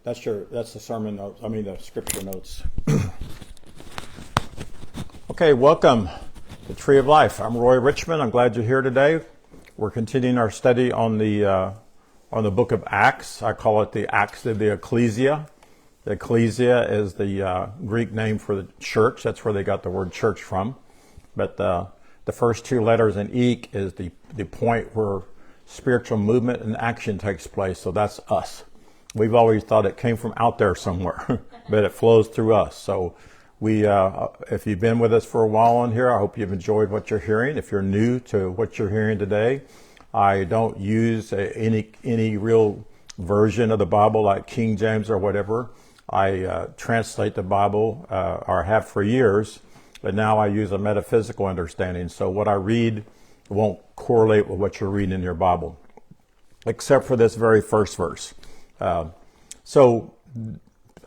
That's the sermon notes. I mean the scripture notes. Okay, welcome to Tree of Life. I'm Roy Richmond. I'm glad you're here today. We're continuing our study on the book of Acts. I call it the Acts of the Ekklesia. The Ekklesia is the Greek name for the church. That's where they got the word church from. But the first two letters in Ek is the point where spiritual movement and action takes place. So that's us. We've always thought it came from out there somewhere, but it flows through us. So if you've been with us for a while on here, I hope you've enjoyed what you're hearing. If you're new to what you're hearing today, I don't use any real version of the Bible like King James or whatever. I translate the Bible, or have for years, but now I use a metaphysical understanding. So what I read won't correlate with what you're reading in your Bible, except for this very first verse. So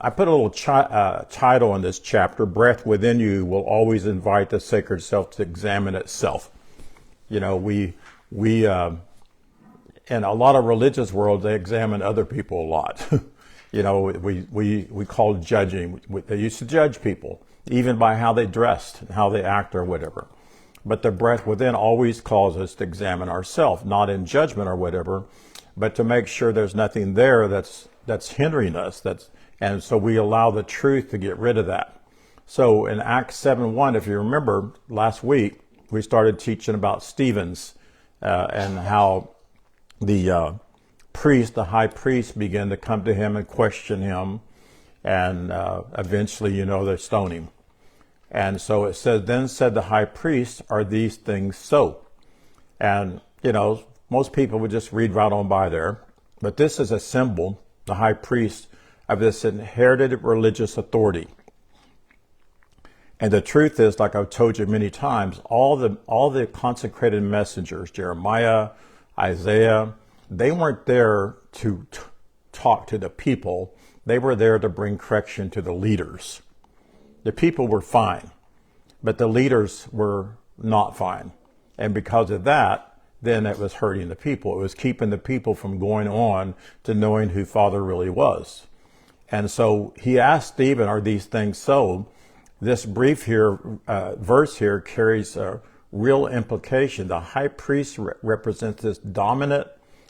I put a little title on this chapter: Breath Within You Will Always Invite the Sacred Self to Examine Itself. You know, we in a lot of religious worlds, they examine other people a lot. You know, we call it judging. They used to judge people, even by how they dressed and how they act or whatever. But the breath within always calls us to examine ourselves, not in judgment or whatever, but to make sure there's nothing there that's hindering us. And so we allow the truth to get rid of that. So in Acts 7:1, if you remember, last week we started teaching about Stephen's and how the high priest began to come to him and question him, and eventually, they stoned him. And so it says, then said the high priest, are these things so? And, most people would just read right on by there. But this is a symbol, the high priest, of this inherited religious authority. And the truth is, like I've told you many times, all the consecrated messengers, Jeremiah, Isaiah, they weren't there to talk to the people. They were there to bring correction to the leaders. The people were fine, but the leaders were not fine. And because of that, then it was hurting the people. It was keeping the people from going on to knowing who Father really was. And so he asked Stephen, are these things so? This brief verse here carries a real implication. The high priest represents this dominant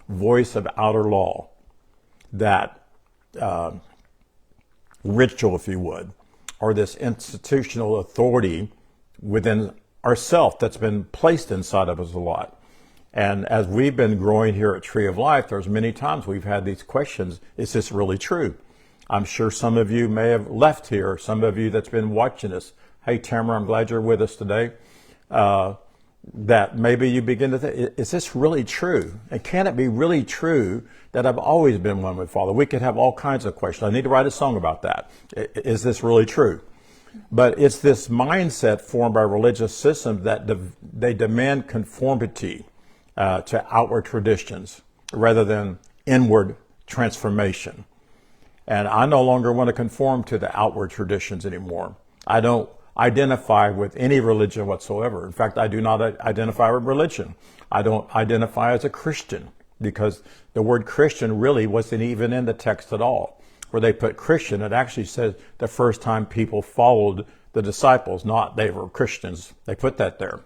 voice of outer law, that ritual, if you would, or this institutional authority within ourself that's been placed inside of us a lot. And as we've been growing here at Tree of Life, there's many times we've had these questions. Is this really true? I'm sure some of you may have left here, some of you that's been watching us. Hey, Tamara, I'm glad you're with us today. That maybe you begin to think, is this really true? And can it be really true that I've always been one with Father? We could have all kinds of questions. I need to write a song about that. Is this really true? But it's this mindset formed by religious systems that they demand conformity to outward traditions rather than inward transformation. And I no longer want to conform to the outward traditions anymore. I don't identify with any religion whatsoever. In fact, I do not identify with religion. I don't identify as a Christian, because the word Christian really wasn't even in the text at all. Where they put Christian, it actually says the first time people followed the disciples, not they were Christians. They put that there.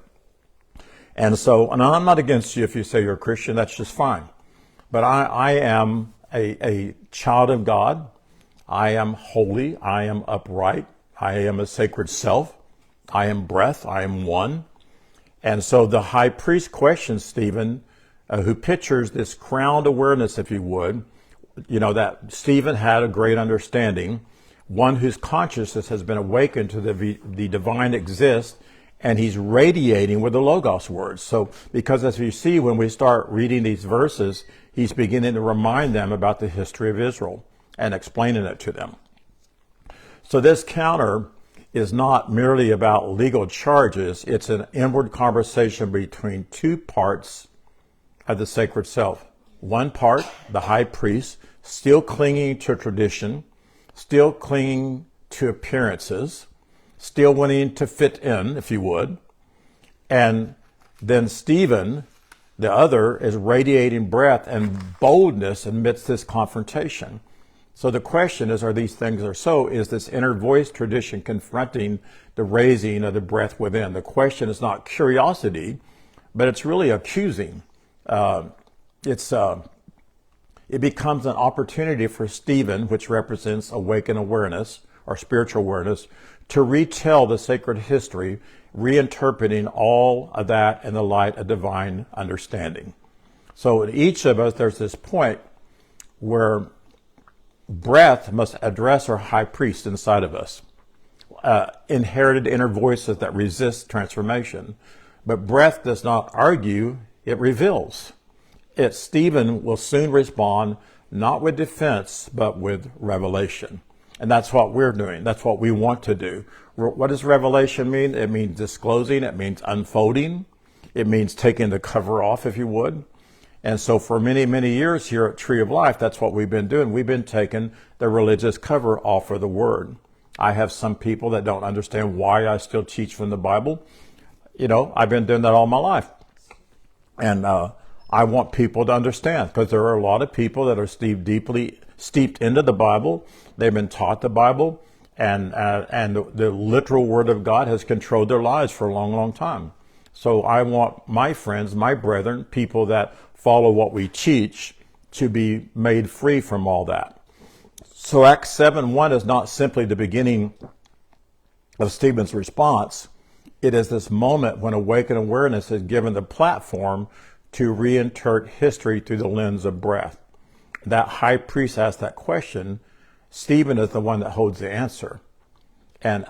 And so, and I'm not against you if you say you're a Christian, that's just fine. But I am a child of God. I am holy. I am upright. I am a sacred self. I am breath. I am one. And so the high priest questions Stephen, who pictures this crowned awareness, if you would, that Stephen had a great understanding, one whose consciousness has been awakened to the divine exists, and he's radiating with the Logos words. So, because as you see, when we start reading these verses, he's beginning to remind them about the history of Israel and explaining it to them. So this counter is not merely about legal charges. It's an inward conversation between two parts of the sacred self. One part, the high priest, still clinging to tradition, still clinging to appearances, still wanting to fit in, if you would. And then Stephen, the other, is radiating breath and boldness amidst this confrontation. So the question is, are these things are so? Is this inner voice tradition confronting the raising of the breath within? The question is not curiosity, but it's really accusing. It becomes an opportunity for Stephen, which represents awakened awareness or spiritual awareness, to retell the sacred history, reinterpreting all of that in the light of divine understanding. So in each of us, there's this point where breath must address our high priest inside of us, inherited inner voices that resist transformation. But breath does not argue, it reveals. Stephen will soon respond, not with defense, but with revelation. And that's what we're doing. That's what we want to do. What does revelation mean? It means disclosing. It means unfolding. It means taking the cover off, if you would. And so for many, many years here at Tree of Life, that's what we've been doing. We've been taking the religious cover off of the Word. I have some people that don't understand why I still teach from the Bible. You know, I've been doing that all my life. And I want people to understand, because there are a lot of people that are deeply steeped into the Bible. They've been taught the Bible, and the literal Word of God has controlled their lives for a long, long time. So I want my friends, my brethren, people that follow what we teach, to be made free from all that. So Acts 7:1 is not simply the beginning of Stephen's response. It is this moment when awakened awareness is given the platform to reinterpret history through the lens of breath. That high priest asked that question. Stephen is the one that holds the answer. And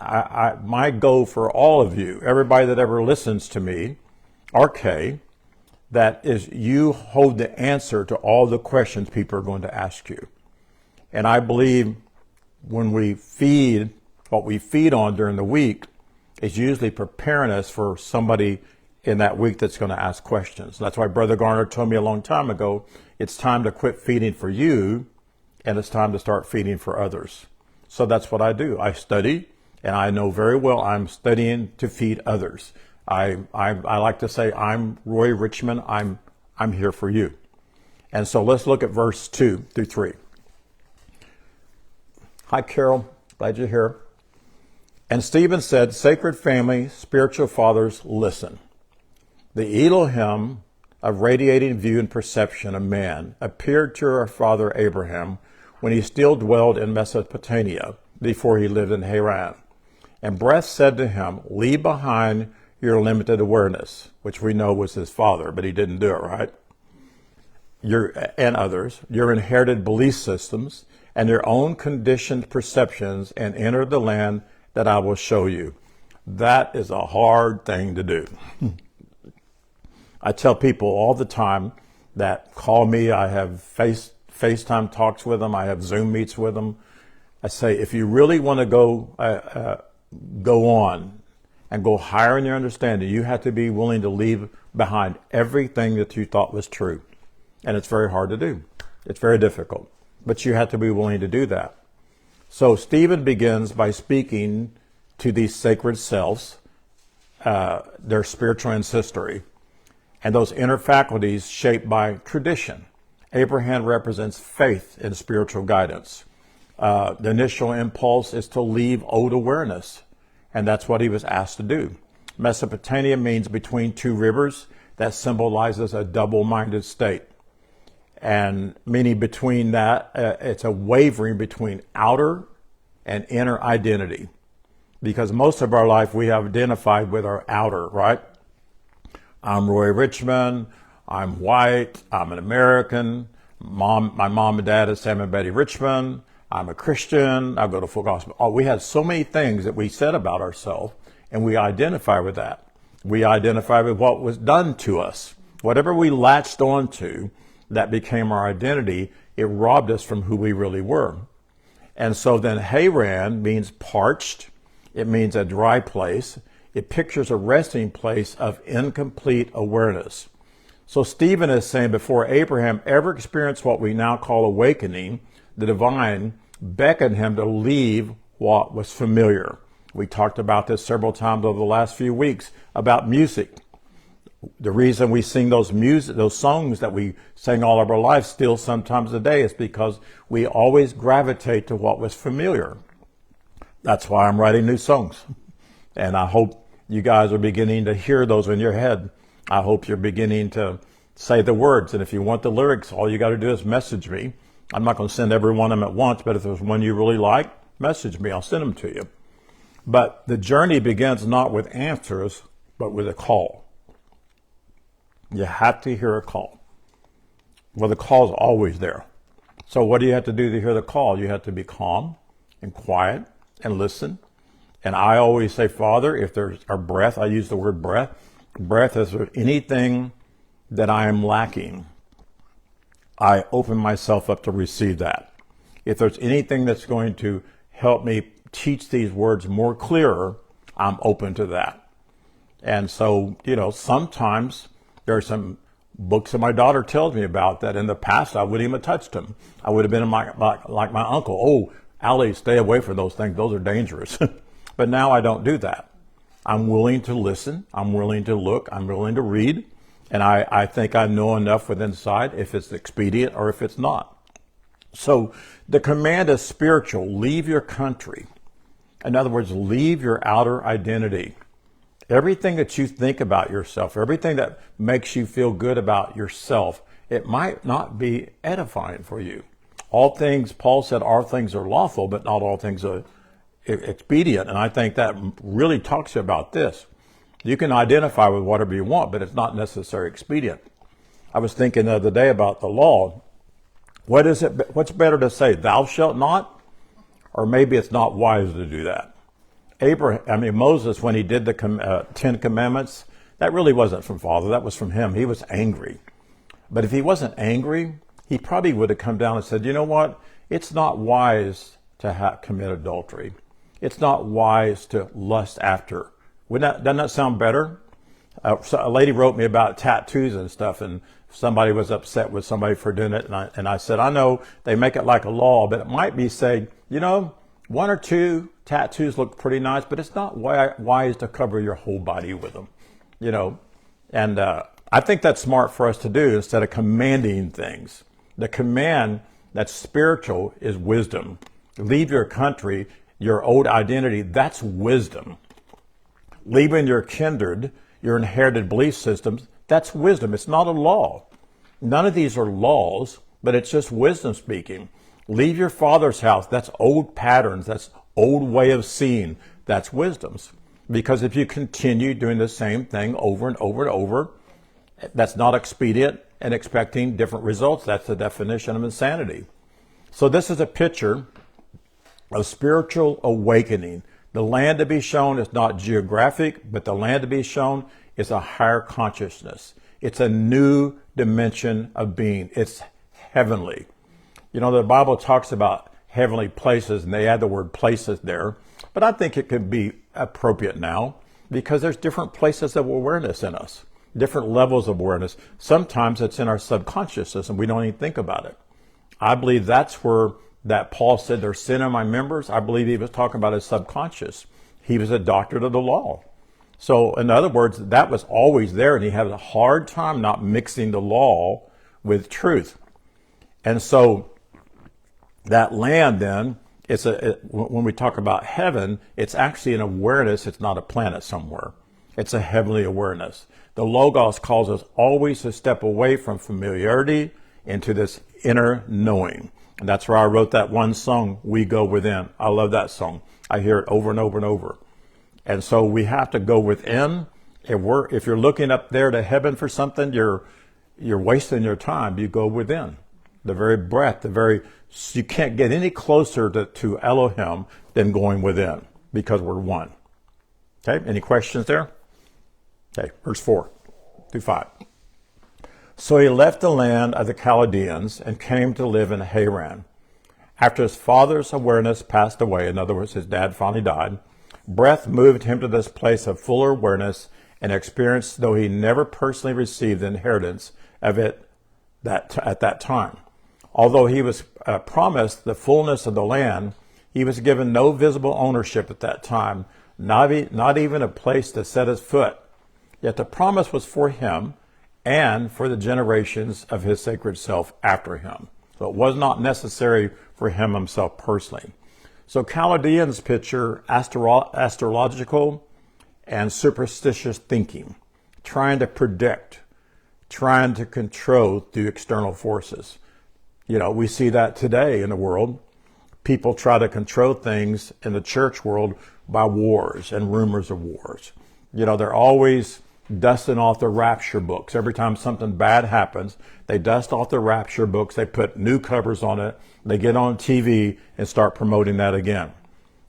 my goal for all of you, everybody that ever listens to me, RK, that is you hold the answer to all the questions people are going to ask you. And I believe when we feed, what we feed on during the week is usually preparing us for somebody in that week that's going to ask questions. That's why Brother Garner told me a long time ago, it's time to quit feeding for you, and it's time to start feeding for others. So that's what I do. I study, and I know very well I'm studying to feed others. I like to say, I'm Roy Richmond. I'm here for you. And so let's look at verse 2 through 3. Hi, Carol. Glad you're here. And Stephen said, "Sacred family, spiritual fathers, listen. The Elohim of radiating view and perception of man appeared to our father Abraham when he still dwelled in Mesopotamia before he lived in Haran. And breath said to him, leave behind your limited awareness," which we know was his father, but he didn't do it, right? And others, "your inherited belief systems and your own conditioned perceptions, and enter the land that I will show you." That is a hard thing to do. I tell people all the time that call me, I have FaceTime talks with them, I have Zoom meets with them. I say, if you really want to go on and go higher in your understanding, you have to be willing to leave behind everything that you thought was true. And it's very hard to do. It's very difficult. But you have to be willing to do that. So Stephen begins by speaking to these sacred selves, their spiritual ancestry, and those inner faculties shaped by tradition. Abraham represents faith in spiritual guidance. The initial impulse is to leave old awareness, and that's what he was asked to do. Mesopotamia means between two rivers. That symbolizes a double-minded state. And meaning between that, it's a wavering between outer and inner identity. Because most of our life we have identified with our outer, right? I'm Roy Richmond, I'm white, I'm an American, my mom and dad is Sam and Betty Richmond, I'm a Christian, I go to full gospel. Oh, we had so many things that we said about ourselves, and we identify with that. We identify with what was done to us. Whatever we latched onto, that became our identity, it robbed us from who we really were. And so then Haran means parched, it means a dry place. It pictures a resting place of incomplete awareness. So Stephen is saying before Abraham ever experienced what we now call awakening, the divine beckoned him to leave what was familiar. We talked about this several times over the last few weeks about music. The reason we sing those songs that we sing all of our lives still sometimes today is because we always gravitate to what was familiar. That's why I'm writing new songs. And I hope you guys are beginning to hear those in your head. I hope you're beginning to say the words. And if you want the lyrics, all you got to do is message me. I'm not going to send every one of them at once, but if there's one you really like, message me. I'll send them to you. But the journey begins not with answers, but with a call. You have to hear a call. Well, the call is always there. So what do you have to do to hear the call? You have to be calm and quiet and listen. And I always say, Father, if there's a breath, I use the word breath. Breath, is there anything that I am lacking? I open myself up to receive that. If there's anything that's going to help me teach these words more clearer, I'm open to that. And so, sometimes there are some books that my daughter tells me about that in the past I wouldn't even have touched them. I would have been like my uncle. Oh, Allie, stay away from those things. Those are dangerous. But now I don't do that. I'm willing to listen. I'm willing to look. I'm willing to read. And I think I know enough within inside if it's expedient or if it's not. So the command is spiritual. Leave your country. In other words, leave your outer identity. Everything that you think about yourself, everything that makes you feel good about yourself, it might not be edifying for you. All things, Paul said, all things are lawful, but not all things are expedient. And I think that really talks about this. You can identify with whatever you want, but it's not necessarily expedient. I was thinking the other day about the law. What's better to say, thou shalt not? Or maybe it's not wise to do that. Moses, when he did the 10 Commandments, that really wasn't from Father. That was from him. He was angry. But if he wasn't angry, he probably would have come down and said, you know what? It's not wise to commit adultery. It's not wise to lust after. Doesn't that sound better? So a lady wrote me about tattoos and stuff, and somebody was upset with somebody for doing it. And I said, I know they make it like a law, but it might be saying, one or two tattoos look pretty nice, but it's not wise to cover your whole body with them, And I think that's smart for us to do instead of commanding things. The command that's spiritual is wisdom. Leave your country, your old identity, that's wisdom. Leaving your kindred, your inherited belief systems, that's wisdom. It's not a law. None of these are laws, but it's just wisdom speaking. Leave your father's house, that's old patterns, that's old way of seeing, that's wisdoms. Because if you continue doing the same thing over and over and over, that's not expedient and expecting different results. That's the definition of insanity. So this is a picture of spiritual awakening. The land to be shown is not geographic, but the land to be shown is a higher consciousness. It's a new dimension of being. It's heavenly. The Bible talks about heavenly places, and they add the word places there. But I think it could be appropriate now because there's different places of awareness in us, different levels of awareness. Sometimes it's in our subconsciousness, and we don't even think about it. I believe that's where that Paul said there's sin in my members. I believe he was talking about his subconscious. He was a doctorate of the law. So in other words, that was always there, and he had a hard time not mixing the law with truth. And so that land then, when we talk about heaven, it's actually an awareness. It's not a planet somewhere. It's a heavenly awareness. The Logos calls us always to step away from familiarity into this inner knowing. And that's where I wrote that one song, We Go Within. I love that song. I hear it over and over and over. And so we have to go within. If you're looking up there to heaven for something, you're wasting your time. You go within. The very breath, you can't get any closer to Elohim than going within because we're one. Okay, any questions there? Okay, verse 4 through 5. So he left the land of the Chaldeans and came to live in Haran. After his father's awareness passed away, in other words, his dad finally died, breath moved him to this place of fuller awareness and experience, though he never personally received the inheritance of it at that time. Although he was promised the fullness of the land, he was given no visible ownership at that time, not even a place to set his foot. Yet the promise was for him and for the generations of his sacred self after him. So it was not necessary for him himself personally. So Chaldeans picture astrological and superstitious thinking, trying to predict, trying to control through external forces. You know, we see that today in the world. People try to control things in the church world by wars and rumors of wars. You know, they're always dusting off the rapture books. Every time something bad happens, they dust off the rapture books, they put new covers on it, they get on TV and start promoting that again.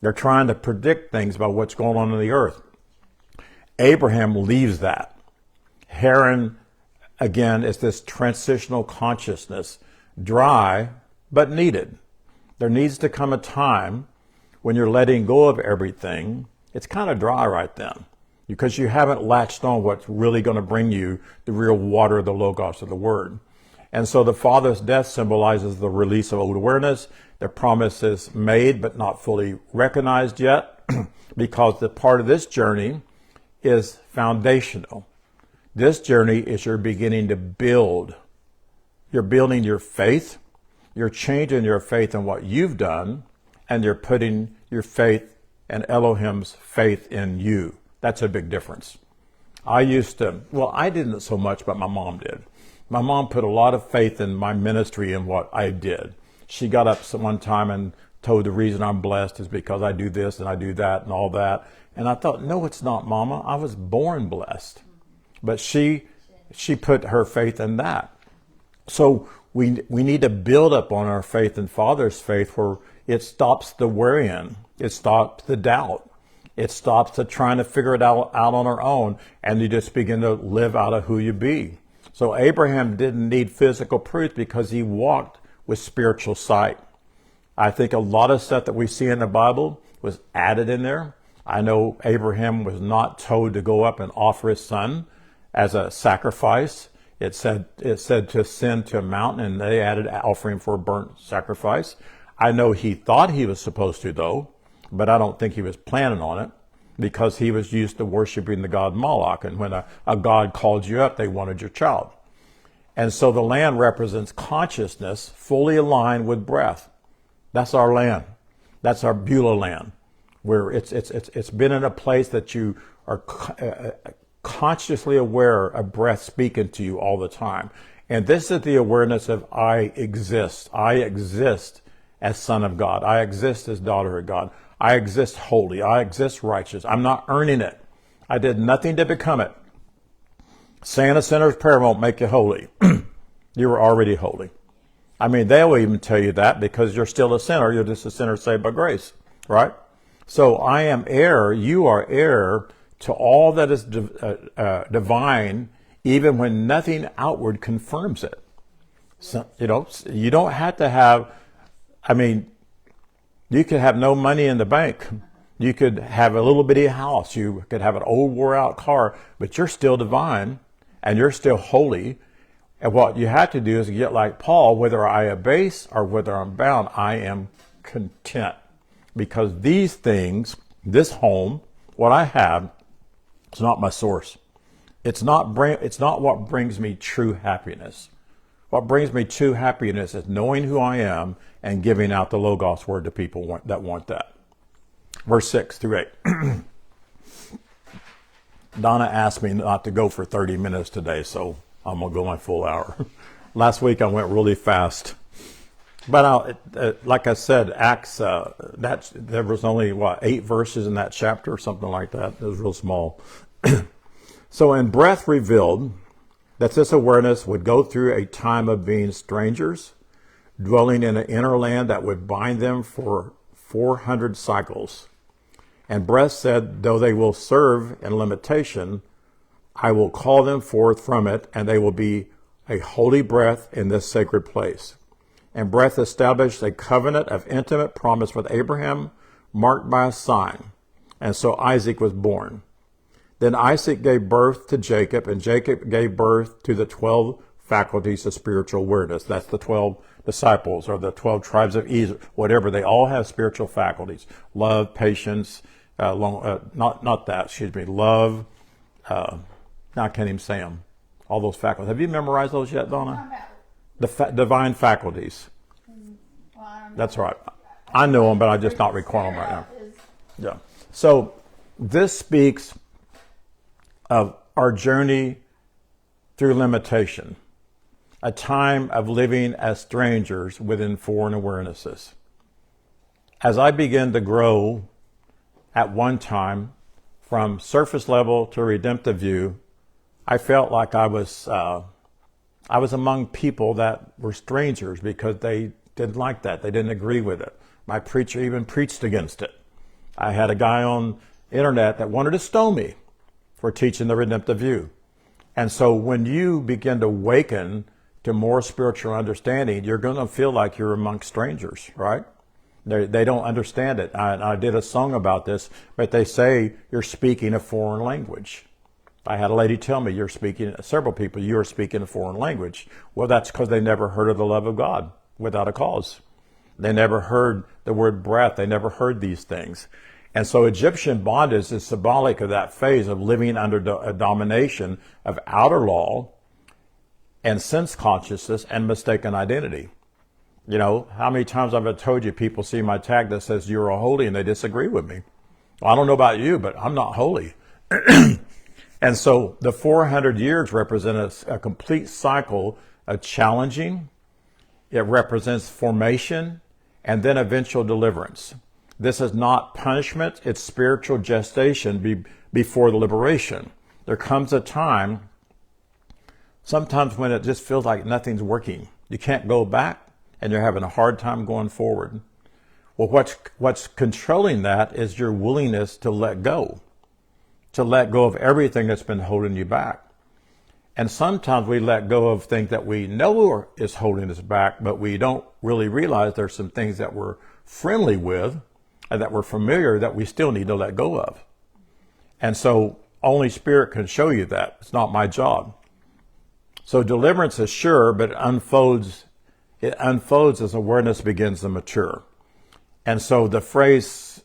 They're trying to predict things about what's going on in the earth. Abraham leaves that. Haran, again, is this transitional consciousness, dry but needed. There needs to come a time when you're letting go of everything. It's kind of dry right then because you haven't latched on what's really going to bring you the real water of the logos of the word. And so the father's death symbolizes the release of old awareness. The promise is made but not fully recognized yet because the part of this journey is foundational. This journey is you're beginning to build. You're building your faith. You're changing your faith in what you've done, and you're putting your faith and Elohim's faith in you. That's a big difference. I didn't so much, but my mom did. My mom put a lot of faith in my ministry and what I did. She got up one time and told the reason I'm blessed is because I do this and I do that and all that. And I thought, no, it's not, Mama. I was born blessed. But she put her faith in that. So we need to build up on our faith and Father's faith where it stops the worrying. It stops the doubt. It stops the trying to figure it out on our own. And you just begin to live out of who you be. So Abraham didn't need physical proof because he walked with spiritual sight. I think a lot of stuff that we see in the Bible was added in there. I know Abraham was not told to go up and offer his son as a sacrifice. It said to ascend to a mountain, and they added offering for a burnt sacrifice. I know he thought he was supposed to, though, but I don't think he was planning on it because he was used to worshiping the god Moloch. And when a god called you up, they wanted your child. And so the land represents consciousness fully aligned with breath. That's our land. That's our Beulah land, where it's been in a place that you are consciously aware of breath speaking to you all the time. And this is the awareness of I exist. I exist as son of God. I exist as daughter of God. I exist holy. I exist righteous. I'm not earning it. I did nothing to become it. Saying a sinner's prayer won't make you holy. You were already holy. I mean, they'll even tell you that because you're still a sinner. You're just a sinner saved by grace, right? So I am heir. You are heir to all that is divine, even when nothing outward confirms it. So, you don't have to have, you could have no money in the bank. You could have a little bitty house. You could have an old wore out car, but you're still divine and you're still holy. And what you have to do is get like Paul, whether I abase or whether I'm bound, I am content. Because these things, this home, what I have, it's not my source. It's not what brings me true happiness. What brings me true happiness is knowing who I am and giving out the Logos word to people that want that. Verse 6 through 8. Donna asked me not to go for 30 minutes today, so I'm going to go my full hour. Last week I went really fast. But like I said, Acts, there was only, 8 verses in that chapter or something like that. It was real small. So in Breath revealed that this awareness would go through a time of being strangers, dwelling in an inner land that would bind them for 400 cycles. And Breath said, though they will serve in limitation, I will call them forth from it, and they will be a holy breath in this sacred place. And Breath established a covenant of intimate promise with Abraham, marked by a sign. And so Isaac was born. Then Isaac gave birth to Jacob, and Jacob gave birth to the 12 faculties of spiritual awareness. That's the 12 disciples or the 12 tribes of Israel, whatever. They all have spiritual faculties. Love, patience, love, Now I can't even say them. All those faculties. Have you memorized those yet, Donna? The divine faculties. That's right. I know them, but I just not recall them right now. Yeah. So this speaks of our journey through limitation, a time of living as strangers within foreign awarenesses. As I began to grow at one time from surface level to redemptive view, I felt like I was among people that were strangers because they didn't like that. They didn't agree with it. My preacher even preached against it. I had a guy on the internet that wanted to stone me for teaching the redemptive view. And so when you begin to awaken to more spiritual understanding, you're going to feel like you're among strangers, right? They don't understand it. I did a song about this, but they say you're speaking a foreign language. I had a lady tell me, several people, you're speaking a foreign language. Well, that's because they never heard of the love of God without a cause. They never heard the word breath. They never heard these things. And so Egyptian bondage is symbolic of that phase of living under a domination of outer law and sense consciousness and mistaken identity. You know, how many times I've told you people see my tag that says you're a holy and they disagree with me. Well, I don't know about you, but I'm not holy. And so the 400 years represent a complete cycle of challenging. It represents formation and then eventual deliverance. This is not punishment, it's spiritual gestation before the liberation. There comes a time, sometimes when it just feels like nothing's working. You can't go back and you're having a hard time going forward. Well, what's controlling that is your willingness to let go of everything that's been holding you back. And sometimes we let go of things that we know is holding us back, but we don't really realize there's some things that we're friendly with and that we're familiar that we still need to let go of. And so only Spirit can show you that. It's not my job. So deliverance is sure, but it unfolds as awareness begins to mature. And so the phrase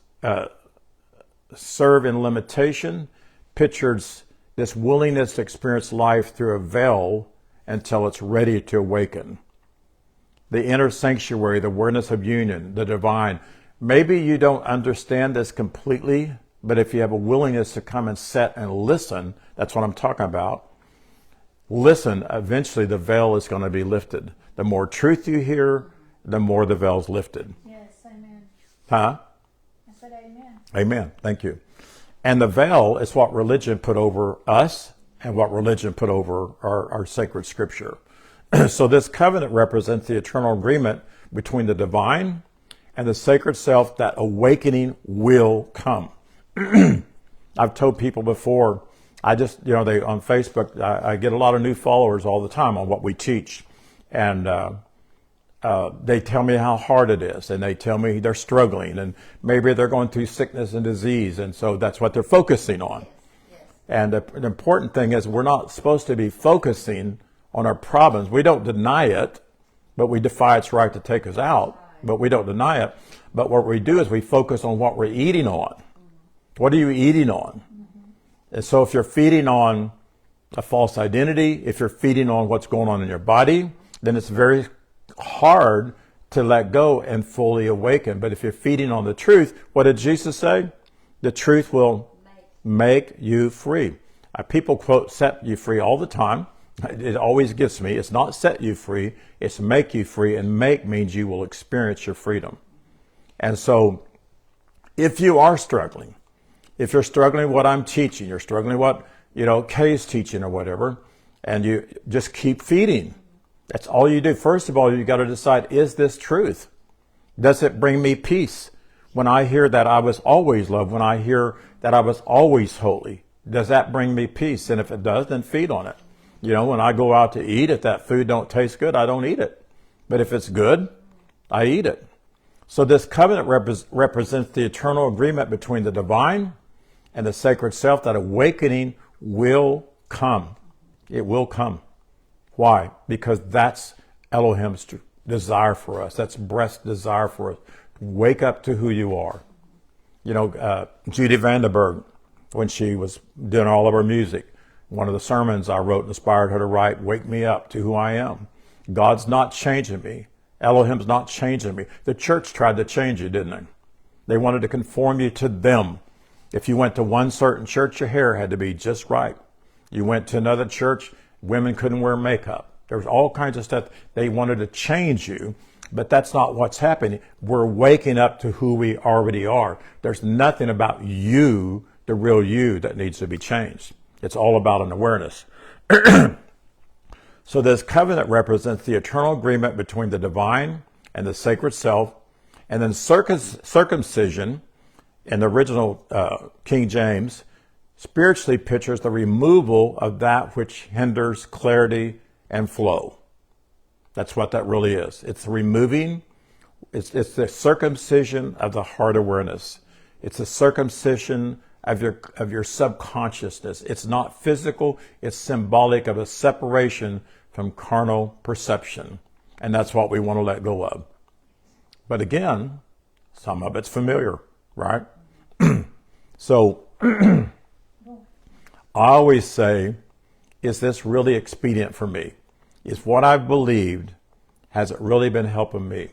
serve in limitation pictures this willingness to experience life through a veil until it's ready to awaken. The inner sanctuary, the awareness of union, the divine. Maybe you don't understand this completely, but if you have a willingness to come and sit and listen, that's what I'm talking about. Listen, eventually the veil is going to be lifted. The more truth you hear, the more the veil's lifted. Yes, amen. Huh? I said amen. Amen. Thank you. And the veil is what religion put over us and what religion put over our sacred scripture. So this covenant represents the eternal agreement between the divine and the sacred self that awakening will come. I've told people before, on Facebook, I get a lot of new followers all the time on what we teach. And they tell me how hard it is, and they tell me they're struggling, and maybe they're going through sickness and disease, and so that's what they're focusing on. Yes. And the important thing is we're not supposed to be focusing on our problems. We don't deny it, but we defy its right to take us out, but we don't deny it. But what we do is we focus on what we're eating on. Mm-hmm. What are you eating on? Mm-hmm. And so if you're feeding on a false identity, if you're feeding on what's going on in your body, then it's very hard to let go and fully awaken. But if you're feeding on the truth, what did Jesus say? The truth will make you free. People quote set you free all the time. It always gets me. It's not set you free, it's make you free, and make means you will experience your freedom. And so if you are struggling, if you're struggling with what I'm teaching, you're struggling with what Kay's teaching or whatever, and you just keep feeding. That's all you do. First of all, you got to decide, is this truth? Does it bring me peace? When I hear that I was always loved, when I hear that I was always holy, does that bring me peace? And if it does, then feed on it. When I go out to eat, if that food don't taste good, I don't eat it. But if it's good, I eat it. So this covenant represents the eternal agreement between the divine and the sacred self that awakening will come. It will come. Why? Because that's Elohim's desire for us. That's Breath's desire for us. Wake up to who you are. Judy Vandenberg, when she was doing all of her music, One of the sermons I wrote inspired her to write, "Wake me up to who I am." God's not changing me. Elohim's not changing me. The church tried to change you, didn't they? They wanted to conform you to them. If you went to one certain church, your hair had to be just right. You went to another church, women couldn't wear makeup. There was all kinds of stuff. They wanted to change you, but that's not what's happening. We're waking up to who we already are. There's nothing about you, the real you, that needs to be changed. It's all about an awareness. So this covenant represents the eternal agreement between the divine and the sacred self. And then circumcision, in the original King James, spiritually pictures the removal of that which hinders clarity and flow. That's what that really is. It's removing, it's the circumcision of the heart awareness. It's the circumcision of your subconsciousness. It's not physical, it's symbolic of a separation from carnal perception. And that's what we want to let go of. But again, some of it's familiar, right? So I always say, is this really expedient for me? Is what I've believed, has it really been helping me?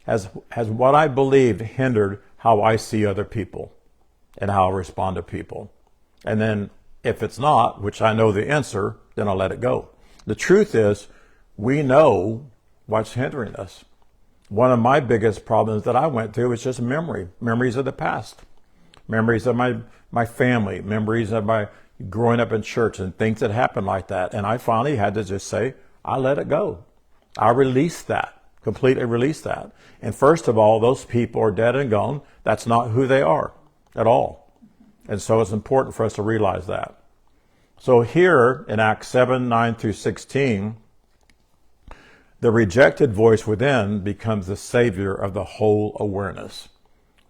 Has what I believed hindered how I see other people and how I respond to people? And then if it's not, which I know the answer, then I'll let it go. The truth is, we know what's hindering us. One of my biggest problems that I went through was just memories of the past, memories of my family, memories of my growing up in church and things that happened like that. And I finally had to just say, I let it go. I released that, completely released that. And first of all, those people are dead and gone. That's not who they are at all. And so it's important for us to realize that. So here in Acts 7, 9 through 16, the rejected voice within becomes the savior of the whole awareness.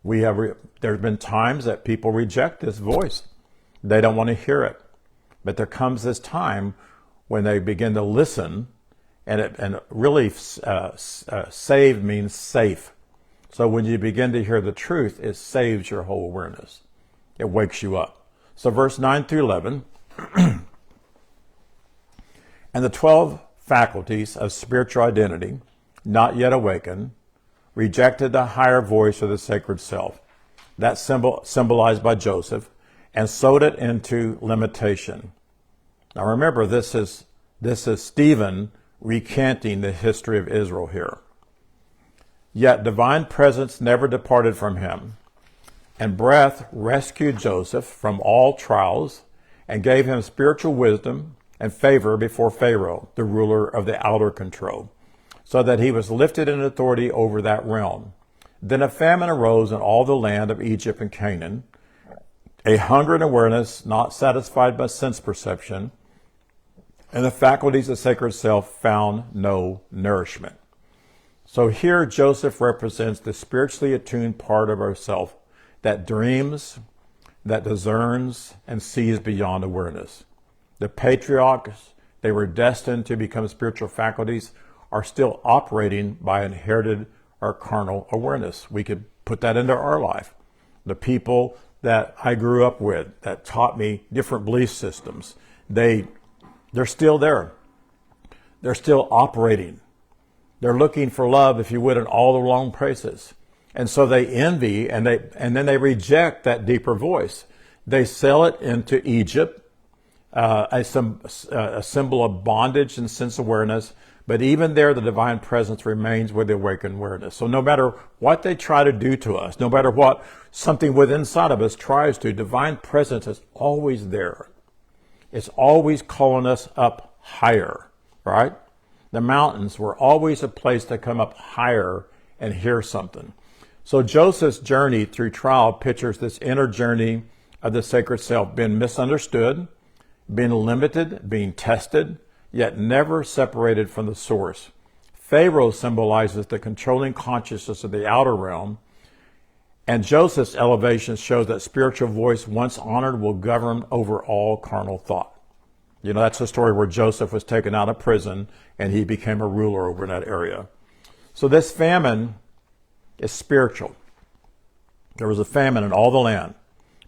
There's been times that people reject this voice. They don't want to hear it. But there comes this time when they begin to listen, and really saved means safe. So when you begin to hear the truth, it saves your whole awareness. It wakes you up. So verse 9 through 11, and the 12 faculties of spiritual identity, not yet awakened, rejected the higher voice of the sacred self, that symbolized by Joseph, and sowed it into limitation. Now remember, this is Stephen recanting the history of Israel here. Yet divine presence never departed from him, and breath rescued Joseph from all trials and gave him spiritual wisdom and favor before Pharaoh, the ruler of the outer control, so that he was lifted in authority over that realm. Then a famine arose in all the land of Egypt and Canaan, a hunger and awareness not satisfied by sense perception, and the faculties of sacred self found no nourishment. So here Joseph represents the spiritually attuned part of ourself that dreams, that discerns, and sees beyond awareness. The patriarchs, they were destined to become spiritual faculties, are still operating by inherited or carnal awareness. We could put that into our life. The people that I grew up with that taught me different belief systems, they're still there. They're still operating. They're looking for love, if you would, in all the wrong places. And so they envy and then they reject that deeper voice. They sell it into Egypt, a symbol of bondage and sense awareness. But even there, the divine presence remains with the awakened awareness. So no matter what they try to do to us, no matter what something within inside of us tries to, divine presence is always there. It's always calling us up higher, right? The mountains were always a place to come up higher and hear something. So Joseph's journey through trial pictures this inner journey of the sacred self, being misunderstood, being limited, being tested, yet never separated from the source. Pharaoh symbolizes the controlling consciousness of the outer realm, and Joseph's elevation shows that spiritual voice, once honored, will govern over all carnal thought. You know, that's the story where Joseph was taken out of prison and he became a ruler over that area. So this famine is spiritual. There was a famine in all the land,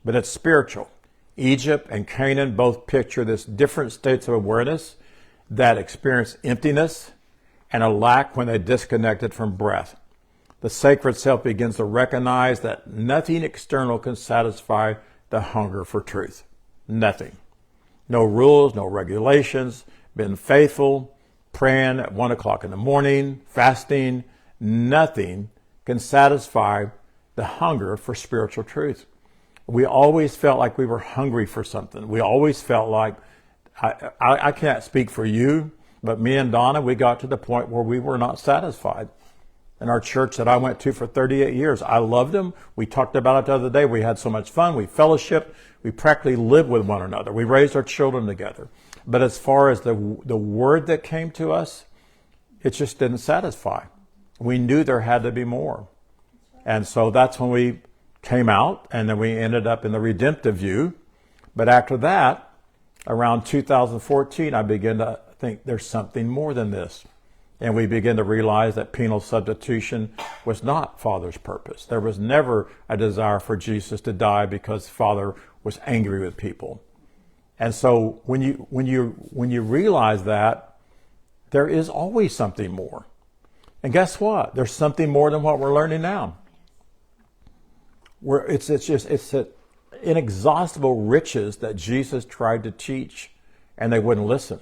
but it's spiritual. Egypt and Canaan both picture this different states of awareness that experience emptiness and a lack when they disconnected from breath. The sacred self begins to recognize that nothing external can satisfy the hunger for truth. Nothing. No rules, no regulations, being faithful, praying at 1 o'clock in the morning, fasting, nothing can satisfy the hunger for spiritual truth. We always felt like we were hungry for something. We always felt like, I can't speak for you, but me and Donna, we got to the point where we were not satisfied. In our church that I went to for 38 years, I loved them. We talked about it the other day. We had so much fun. We fellowshiped. We practically lived with one another. We raised our children together. But as far as the word that came to us, it just didn't satisfy. We knew there had to be more. And so that's when we came out, and then we ended up in the redemptive view. But after that, around 2014, I began to think there's something more than this. And we began to realize that penal substitution was not Father's purpose. There was never a desire for Jesus to die because Father was angry with people. And so when you realize that, there is always something more. And guess what? There's something more than what we're learning now. It's an inexhaustible riches that Jesus tried to teach, and they wouldn't listen.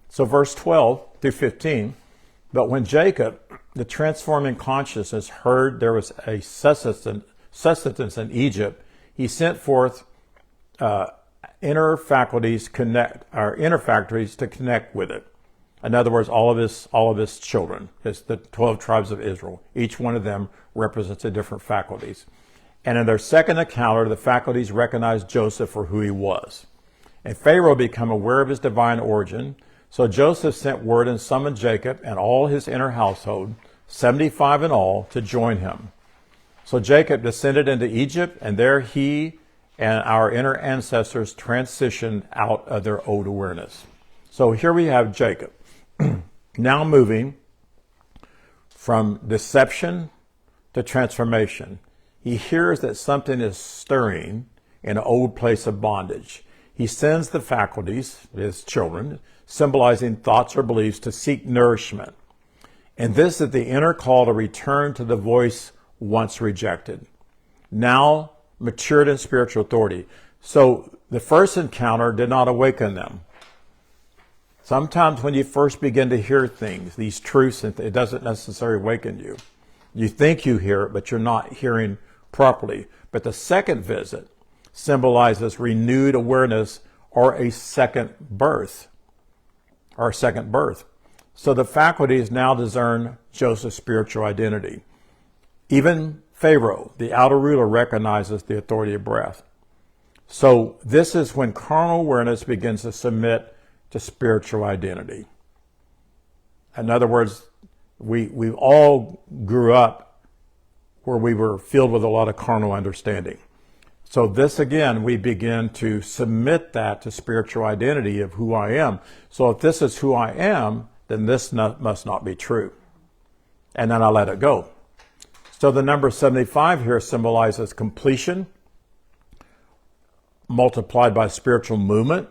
So verse 12 through 15, but when Jacob, the transforming consciousness, heard there was a sustenance in Egypt, he sent forth inner factories to connect with it. In other words, all of his children, the 12 tribes of Israel. Each one of them represents a different faculties. And in their second encounter, the faculties recognized Joseph for who he was. And Pharaoh became aware of his divine origin. So Joseph sent word and summoned Jacob and all his inner household, 75 in all, to join him. So Jacob descended into Egypt, and there he and our inner ancestors transitioned out of their old awareness. So here we have Jacob, now moving from deception to transformation. He hears that something is stirring in an old place of bondage. He sends the faculties, his children, symbolizing thoughts or beliefs, to seek nourishment. And this is the inner call to return to the voice once rejected, now matured in spiritual authority. So the first encounter did not awaken them. Sometimes when you first begin to hear things, these truths, it doesn't necessarily awaken you. You think you hear it, but you're not hearing properly. But the second visit symbolizes renewed awareness or a second birth. So the faculties now discern Joseph's spiritual identity. Even Pharaoh, the outer ruler, recognizes the authority of breath. So this is when carnal awareness begins to submit to spiritual identity. In other words, we all grew up where we were filled with a lot of carnal understanding. So this, again, we begin to submit that to spiritual identity of who I am. So if this is who I am, then this must not be true. And then I let it go. So the number 75 here symbolizes completion multiplied by spiritual movement.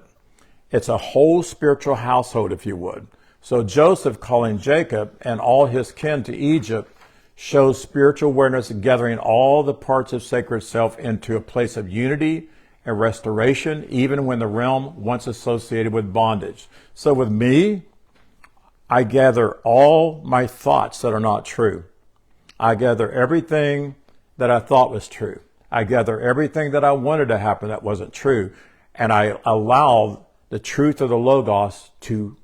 It's a whole spiritual household, if you would. So Joseph calling Jacob and all his kin to Egypt shows spiritual awareness gathering all the parts of sacred self into a place of unity and restoration, even when the realm once associated with bondage. So with me, I gather all my thoughts that are not true. I gather everything that I thought was true. I gather everything that I wanted to happen that wasn't true. And I allow the truth of the Logos to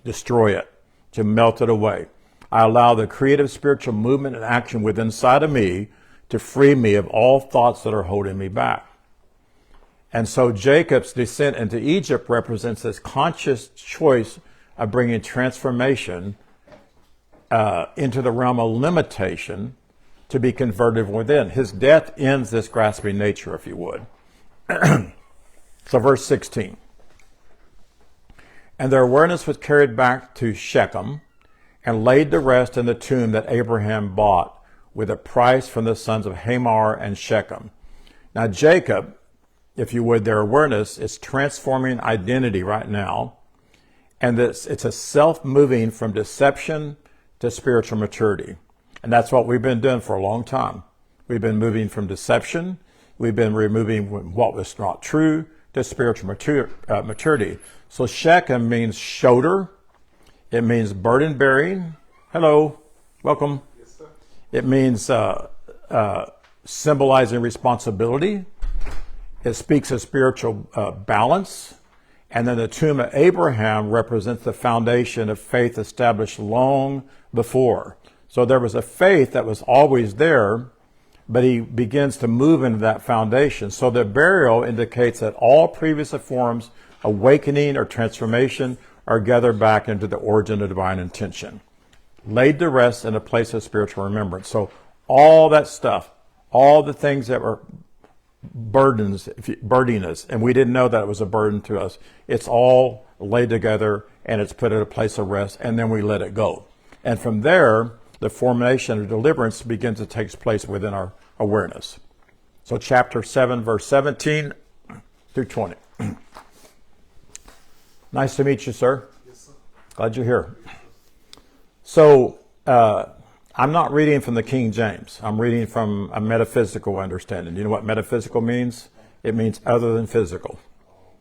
destroy it, to melt it away. I allow the creative spiritual movement and action within inside of me to free me of all thoughts that are holding me back. And so Jacob's descent into Egypt represents this conscious choice of bringing transformation into the realm of limitation to be converted within. His death ends this grasping nature, if you would. So verse 16. And their awareness was carried back to Shechem and laid to rest in the tomb that Abraham bought with a price from the sons of Hamor and Shechem. Now Jacob if you would, their awareness is transforming identity right now. And it's a self-moving from deception to spiritual maturity. And that's what we've been doing for a long time. We've been moving from deception. We've been removing what was not true to spiritual maturity. So Shechem means shoulder. It means burden bearing. Hello. Welcome. Yes, sir. It means symbolizing responsibility. It speaks of spiritual balance. And then the tomb of Abraham represents the foundation of faith established long before. So there was a faith that was always there, but he begins to move into that foundation. So the burial indicates that all previous forms, awakening or transformation, are gathered back into the origin of divine intention, laid to rest in a place of spiritual remembrance. So all that stuff, all the things that were burdening us, and we didn't know that it was a burden to us, it's all laid together and it's put in a place of rest, and then we let it go. And from there, the formation of deliverance begins to take place within our awareness. So chapter 7, verse 17 through 20. Nice to meet you, sir. Yes, sir. Glad you're here. So I'm not reading from the King James. I'm reading from a metaphysical understanding. You know what metaphysical means? It means other than physical,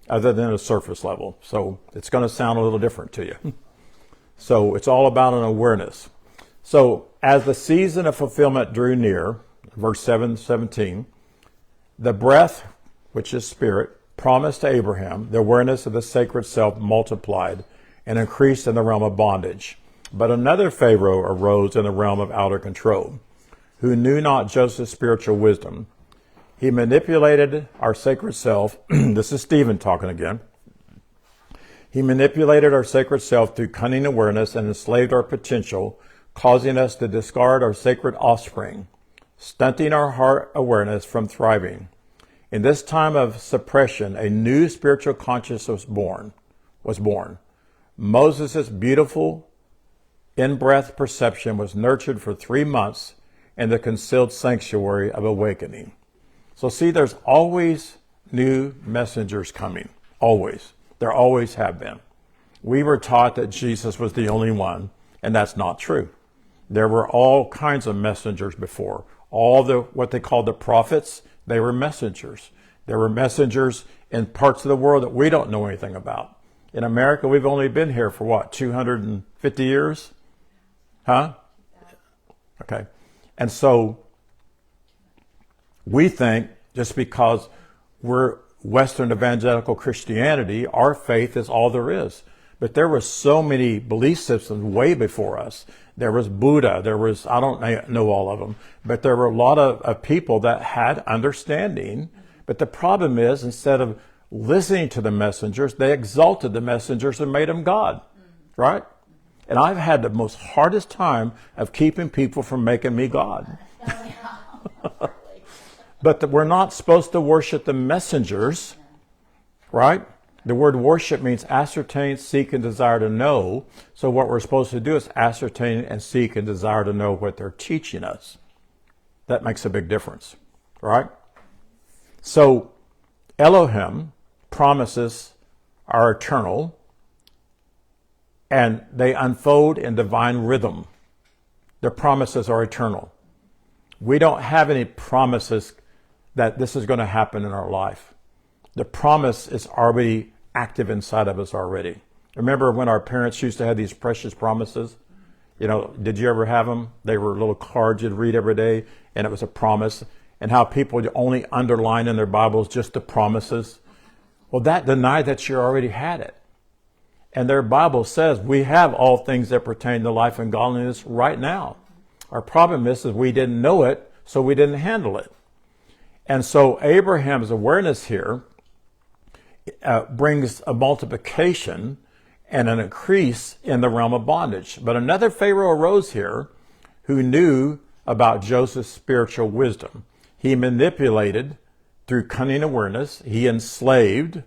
other than a surface level. So it's going to sound a little different to you. So it's all about an awareness. So as the season of fulfillment drew near, verse 17, the breath, which is spirit, promised to Abraham, the awareness of the sacred self multiplied and increased in the realm of bondage. But another Pharaoh arose in the realm of outer control, who knew not Joseph's spiritual wisdom. He manipulated our sacred self. This is Stephen talking again. He manipulated our sacred self through cunning awareness and enslaved our potential, causing us to discard our sacred offspring, stunting our heart awareness from thriving. In this time of suppression, a new spiritual consciousness was born. Moses' beautiful in-breath perception was nurtured for 3 months in the concealed sanctuary of awakening. So see, there's always new messengers coming. Always. There always have been. We were taught that Jesus was the only one, and that's not true. There were all kinds of messengers before. All the what they called the prophets, they were messengers. There were messengers in parts of the world that we don't know anything about. In America, we've only been here for what, 250 years? Huh? Okay. And so we think just because we're Western evangelical Christianity, our faith is all there is. But there were so many belief systems way before us. There was Buddha. There was, I don't know all of them, but there were a lot of people that had understanding. But the problem is, instead of listening to the messengers, they exalted the messengers and made them God, right? And I've had the most hardest time of keeping people from making me God. But we're not supposed to worship the messengers, right? The word worship means ascertain, seek, and desire to know. So what we're supposed to do is ascertain and seek and desire to know what they're teaching us. That makes a big difference, right? So Elohim promises are eternal, and they unfold in divine rhythm. Their promises are eternal. We don't have any promises that this is going to happen in our life. The promise is already active inside of us already. Remember when our parents used to have these precious promises? You know, did you ever have them? They were little cards you'd read every day, and it was a promise. And how people would only underline in their Bibles just the promises. Well, that denied that you already had it. And their Bible says we have all things that pertain to life and godliness right now. Our problem is we didn't know it, so we didn't handle it. And so Abraham's awareness here brings a multiplication and an increase in the realm of bondage. But another Pharaoh arose here who knew about Joseph's spiritual wisdom. He manipulated through cunning awareness. He enslaved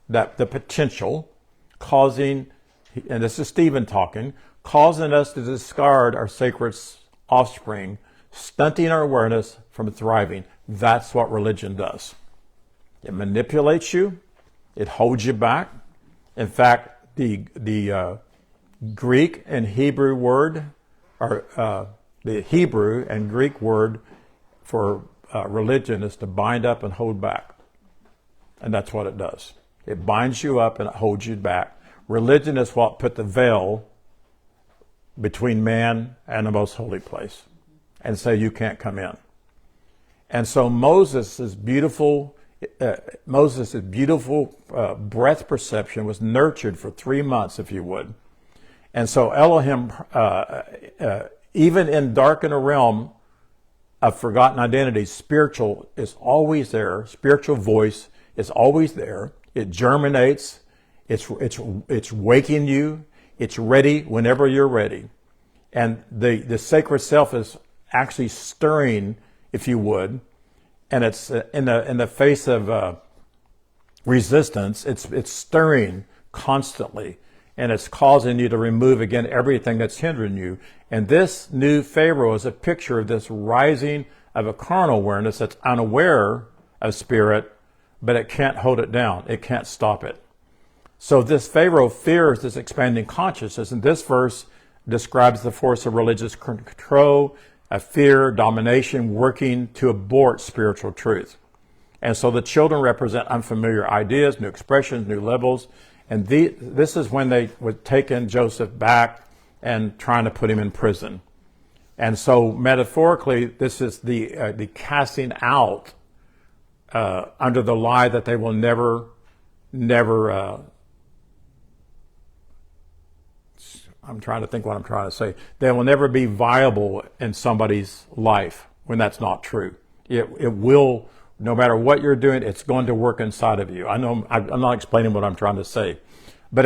the potential, causing, and this is Stephen talking, causing us to discard our sacred offspring, stunting our awareness from thriving. That's what religion does. It manipulates you. It holds you back. In fact, the Greek and Hebrew word, or the Hebrew and Greek word for religion is to bind up and hold back. And that's what it does. It binds you up and it holds you back. Religion is what put the veil between man and the most holy place and say you can't come in. And so Moses' beautiful breath perception was nurtured for 3 months, if you would. And so Elohim, even in darkened a realm of forgotten identity, spiritual is always there. Spiritual voice is always there. It germinates. It's waking you. It's ready whenever you're ready. And the sacred self is actually stirring, if you would, and it's in the face of resistance. It's stirring constantly, and it's causing you to remove again everything that's hindering you. And this new Pharaoh is a picture of this rising of a carnal awareness that's unaware of spirit, but it can't hold it down. It can't stop it. So this Pharaoh fears this expanding consciousness, and this verse describes the force of religious control, a fear, domination, working to abort spiritual truth. And so the children represent unfamiliar ideas, new expressions, new levels. And this is when they would take in Joseph back and trying to put him in prison. And so metaphorically, this is the casting out under the lie that they will never I'm trying to think what I'm trying to say. They will never be viable in somebody's life when that's not true. It will, no matter what you're doing, it's going to work inside of you. I know I'm not explaining what I'm trying to say, but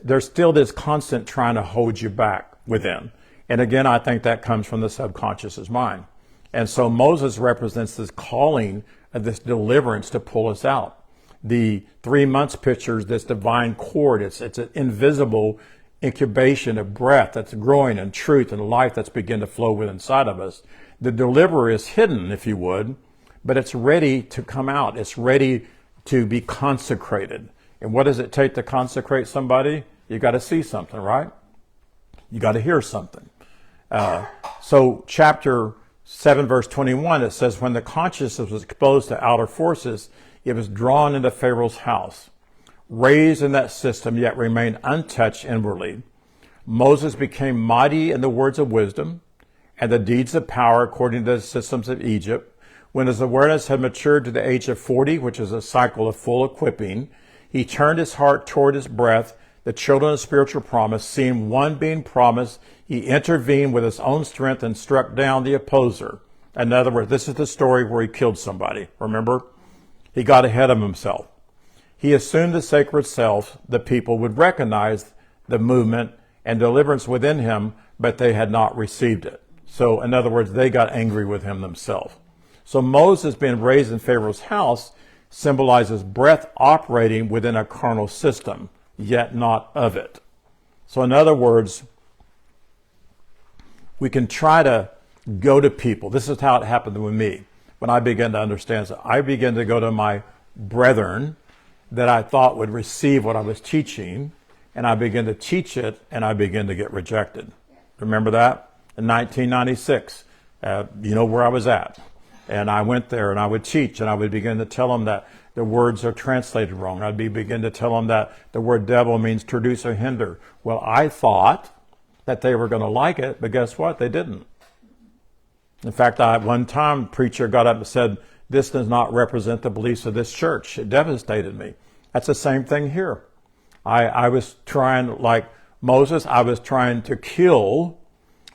there's still this constant trying to hold you back within. And again, I think that comes from the subconscious mind. And so Moses represents this calling of this deliverance to pull us out. The 3 months pictures this divine cord. It's an invisible incubation of breath that's growing and truth and life that's beginning to flow within inside of us. The deliverer is hidden, if you would, but it's ready to come out. It's ready to be consecrated. And what does it take to consecrate somebody? You got to see something, right? You got to hear something. So chapter 7, verse 21, it says, when the consciousness was exposed to outer forces, it was drawn into Pharaoh's house. Raised in that system, yet remained untouched inwardly. Moses became mighty in the words of wisdom and the deeds of power according to the systems of Egypt. When his awareness had matured to the age of 40, which is a cycle of full equipping, he turned his heart toward his breath, the children of spiritual promise. Seeing one being promised, he intervened with his own strength and struck down the opposer. In other words, this is the story where he killed somebody. Remember? He got ahead of himself. He assumed the sacred self. The people would recognize the movement and deliverance within him, but they had not received it. So, in other words, they got angry with him themselves. So Moses being raised in Pharaoh's house symbolizes breath operating within a carnal system, yet not of it. So in other words, we can try to go to people. This is how it happened with me. When I began to understand, so I began to go to my brethren that I thought would receive what I was teaching, and I began to teach it, and I began to get rejected. Remember that? In 1996, you know where I was at. And I went there, and I would teach, and I would begin to tell them that the words are translated wrong. I'd begin to tell them that the word devil means traduce or hinder. Well, I thought that they were going to like it, but guess what? They didn't. In fact, one time, a preacher got up and said, this does not represent the beliefs of this church. It devastated me. That's the same thing here. I was trying, like Moses, I was trying to kill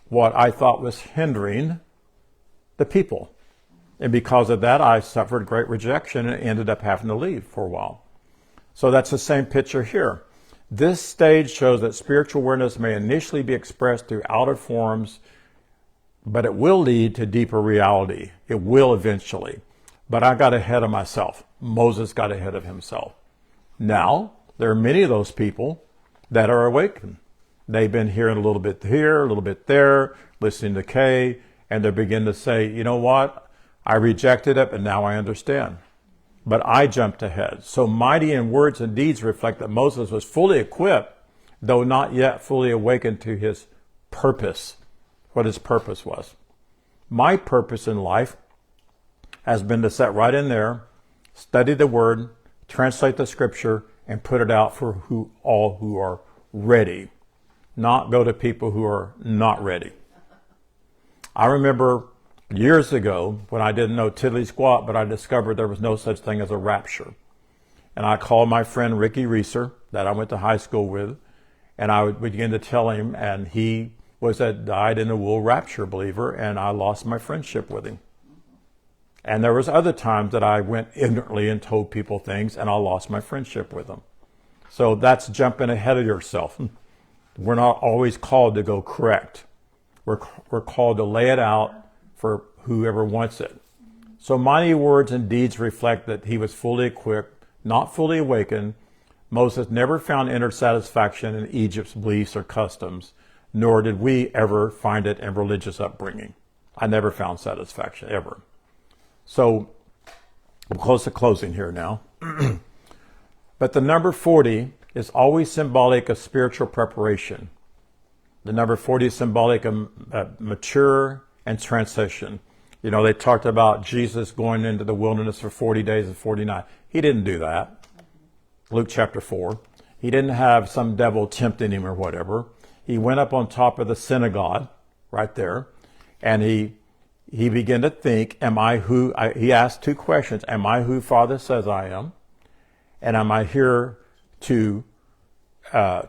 what I thought was hindering the people. And because of that, I suffered great rejection and ended up having to leave for a while. So that's the same picture here. This stage shows that spiritual awareness may initially be expressed through outer forms, but it will lead to deeper reality. It will eventually. But I got ahead of myself. Moses got ahead of himself. Now, there are many of those people that are awakened. They've been hearing a little bit here, a little bit there, listening to Kay, and they begin to say, you know what? I rejected it, but now I understand. but I jumped ahead. So mighty in words and deeds reflect that Moses was fully equipped, though not yet fully awakened to his purpose, what his purpose was. My purpose in life has been to sit right in there, study the word, translate the scripture, and put it out for all who are ready, not go to people who are not ready. I remember years ago when I didn't know tiddly squat, but I discovered there was no such thing as a rapture. And I called my friend Ricky Reeser, that I went to high school with, and I would begin to tell him, and he was a dyed-in-the-wool rapture believer, and I lost my friendship with him. And there was other times that I went ignorantly and told people things, and I lost my friendship with them. So that's jumping ahead of yourself. We're not always called to go correct. We're called to lay it out for whoever wants it. So mighty words and deeds reflect that he was fully equipped, not fully awakened. Moses never found inner satisfaction in Egypt's beliefs or customs, nor did we ever find it in religious upbringing. I never found satisfaction, ever. So, I'm close to closing here now. But the number 40 is always symbolic of spiritual preparation. The number 40 is symbolic of mature and transition. You know, they talked about Jesus going into the wilderness for 40 days and 40 nights. He didn't do that. Luke chapter 4. He didn't have some devil tempting him or whatever. He went up on top of the synagogue right there, and he began to think, he asked two questions. Am I who Father says I am? And am I here to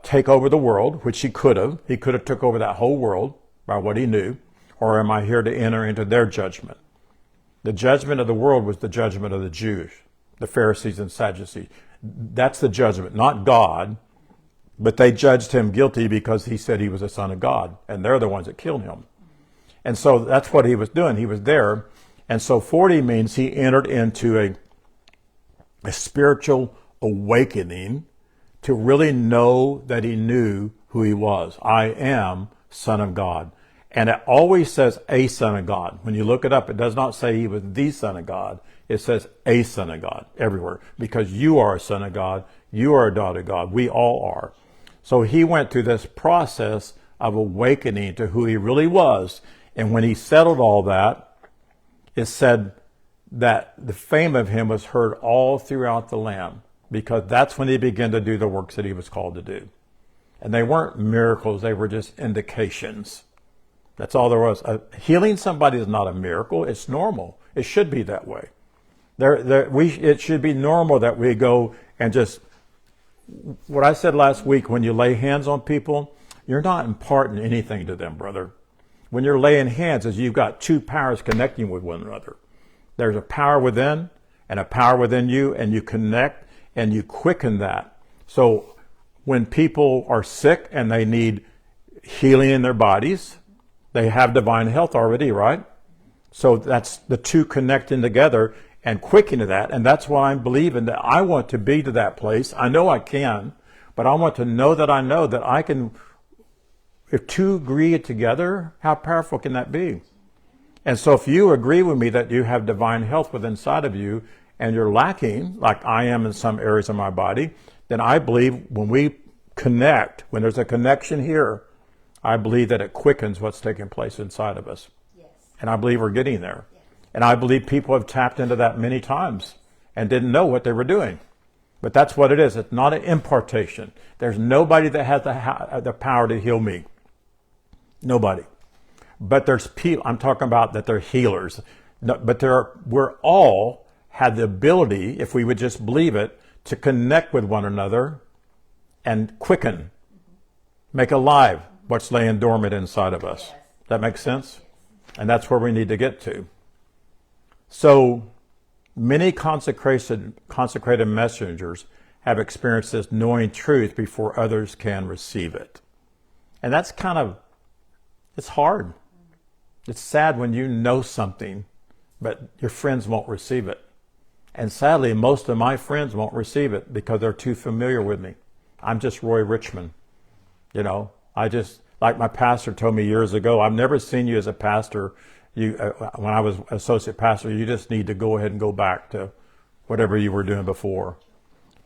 take over the world, which he could have. He could have took over that whole world by what he knew. Or am I here to enter into their judgment? The judgment of the world was the judgment of the Jews, the Pharisees and Sadducees. That's the judgment, not God. But they judged him guilty because he said he was a son of God. And they're the ones that killed him. And so that's what he was doing. He was there. And so 40 means he entered into a spiritual awakening to really know that he knew who he was. I am Son of God. And it always says a Son of God. When you look it up, it does not say he was the Son of God. It says a Son of God everywhere. Because you are a son of God. You are a daughter of God. We all are. So he went through this process of awakening to who he really was. And when he settled all that, it said that the fame of him was heard all throughout the land. Because that's when he began to do the works that he was called to do. And they weren't miracles. They were just indications. That's all there was. Healing somebody is not a miracle. It's normal. It should be that way. It should be normal that we go and just, what I said last week, when you lay hands on people, you're not imparting anything to them, brother. When you're laying hands, is you've got two powers connecting with one another. There's a power within and a power within you, and you connect and you quicken that. So when people are sick and they need healing in their bodies, they have divine health already, right? So that's the two connecting together and quickening that. And that's why I'm believing that I want to be to that place. I know I can, but I want to know that I can. If two agree together, how powerful can that be? And so if you agree with me that you have divine health within inside of you and you're lacking, like I am in some areas of my body, then I believe when we connect, when there's a connection here, I believe that it quickens what's taking place inside of us. Yes. And I believe we're getting there. Yes. And I believe people have tapped into that many times and didn't know what they were doing. But that's what it is. It's not an impartation. There's nobody that has the power to heal me. Nobody. But there's people, I'm talking about that they're healers. But we're all had the ability, if we would just believe it, to connect with one another and quicken, make alive what's laying dormant inside of us. Yes. That makes sense? And that's where we need to get to. So many consecrated messengers have experienced this knowing truth before others can receive it. And that's it's hard. It's sad when you know something, but your friends won't receive it. And sadly, most of my friends won't receive it because they're too familiar with me. I'm just Roy Richmond. You know, like my pastor told me years ago, I've never seen you as a pastor. When I was associate pastor, you just need to go ahead and go back to whatever you were doing before.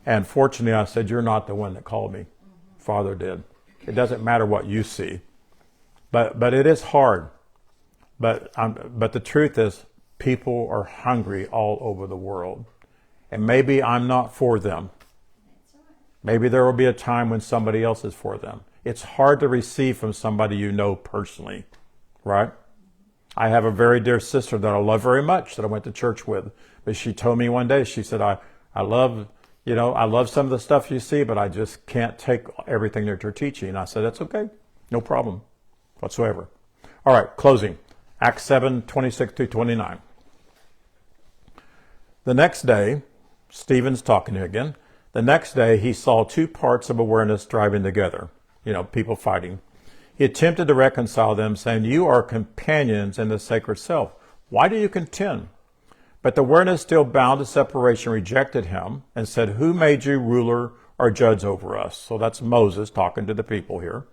And fortunately, I said, you're not the one that called me. Father did. It doesn't matter what you see. But it is hard. But the truth is, people are hungry all over the world. And maybe I'm not for them. Maybe there will be a time when somebody else is for them. It's hard to receive from somebody you know personally, right? I have a very dear sister that I love very much that I went to church with. But she told me one day, she said, I love some of the stuff you see, but I just can't take everything that you're teaching. And I said, that's okay. No problem whatsoever. All right, closing. Acts 7, 26 through 29. The next day, Stephen's talking to you again. The next day, he saw two parts of awareness driving together. People fighting. He attempted to reconcile them, saying, you are companions in the sacred self. Why do you contend? But the awareness, still bound to separation, rejected him and said, who made you ruler or judge over us? So that's Moses talking to the people here.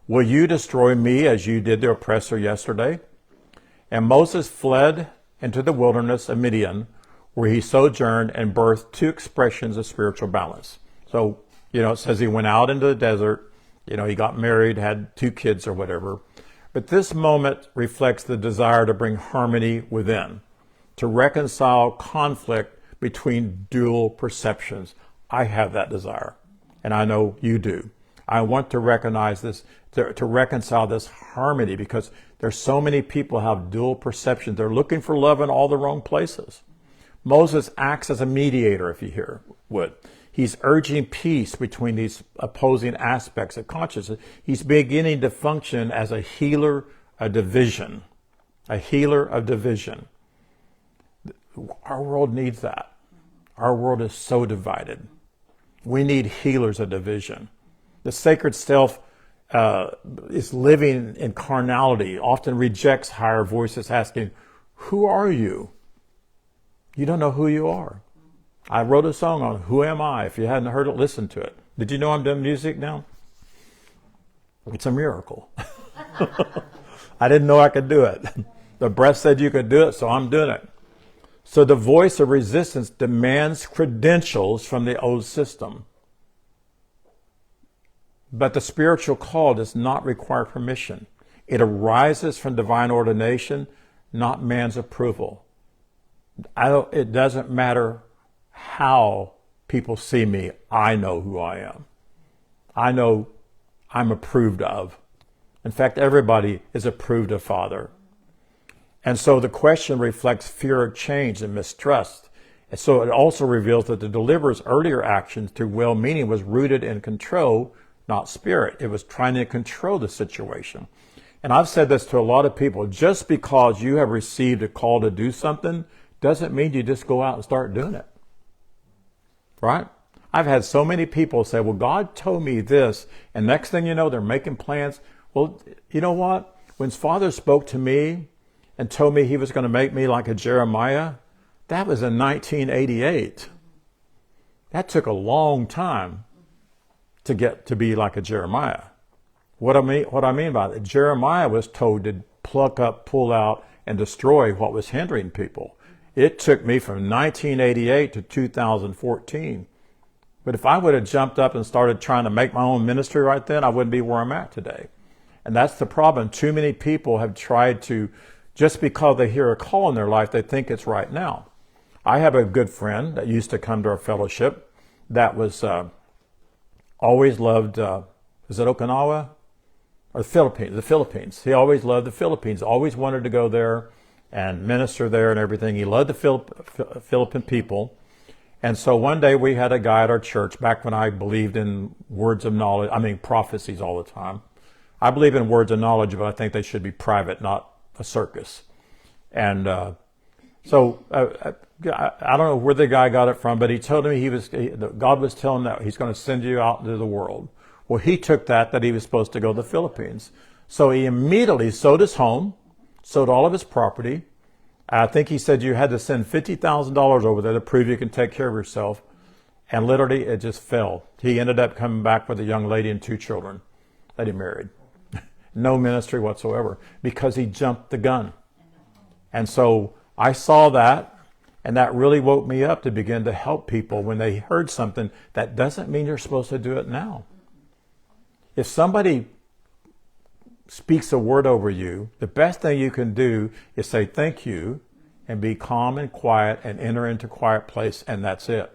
Will you destroy me as you did the oppressor yesterday? And Moses fled into the wilderness of Midian, where he sojourned and birthed two expressions of spiritual balance. So, it says he went out into the desert. He got married, had 2 kids or whatever. But this moment reflects the desire to bring harmony within, to reconcile conflict between dual perceptions. I have that desire, and I know you do. I want to recognize this, to reconcile this harmony, because there's so many people who have dual perceptions. They're looking for love in all the wrong places. Moses acts as a mediator, if you would. He's urging peace between these opposing aspects of consciousness. He's beginning to function as a healer of division. A healer of division. Our world needs that. Our world is so divided. We need healers of division. The sacred self is living in carnality, often rejects higher voices asking, who are you? You don't know who you are. I wrote a song on Who Am I? If you hadn't heard it, listen to it. Did you know I'm doing music now? It's a miracle. I didn't know I could do it. The breath said you could do it, so I'm doing it. So the voice of resistance demands credentials from the old system. But the spiritual call does not require permission. It arises from divine ordination, not man's approval. It doesn't matter how people see me. I know who I am. I know I'm approved of. In fact, everybody is approved of Father. And so the question reflects fear of change and mistrust. And so it also reveals that the deliverer's earlier actions through well-meaning was rooted in control, not spirit. It was trying to control the situation. And I've said this to a lot of people. Just because you have received a call to do something doesn't mean you just go out and start doing it. Right? I've had so many people say, well, God told me this. And next thing you know, they're making plans. Well, you know what? When Father spoke to me and told me he was going to make me like a Jeremiah, that was in 1988. That took a long time to get to be like a Jeremiah. What I mean by that, Jeremiah was told to pluck up, pull out, and destroy what was hindering people. It took me from 1988 to 2014. But if I would have jumped up and started trying to make my own ministry right then, I wouldn't be where I'm at today. And that's the problem. Too many people have tried to, just because they hear a call in their life, they think it's right now. I have a good friend that used to come to our fellowship that was always loved, is it Okinawa? Or the Philippines. He always loved the Philippines, always wanted to go there and minister there and everything. He loved the Philippine people. And so one day we had a guy at our church, back when I believed in words of knowledge, prophecies all the time. I believe in words of knowledge, but I think they should be private, not a circus. And I don't know where the guy got it from, but he told me God was telling him that he's going to send you out into the world. Well, he took that he was supposed to go to the Philippines. So he immediately sold his home, sold all of his property. I think he said you had to send $50,000 over there to prove you can take care of yourself. And literally it just fell. He ended up coming back with a young lady and 2 children that he married. No ministry whatsoever, because he jumped the gun. And so I saw that, And that really woke me up to begin to help people when they heard something. That doesn't mean you're supposed to do it now. If somebody speaks a word over you, the best thing you can do is say thank you and be calm and quiet and enter into a quiet place, and that's it.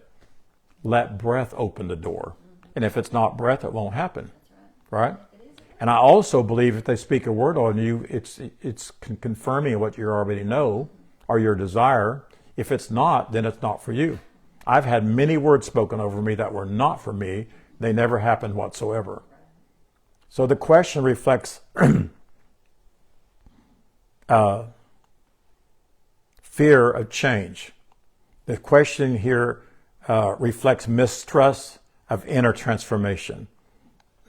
Let breath open the door. And if it's not breath, it won't happen. Right? And I also believe if they speak a word on you, it's confirming what you already know or your desire. If it's not, then it's not for you. I've had many words spoken over me that were not for me. They never happened whatsoever. So the question reflects fear of change. The question here reflects mistrust of inner transformation.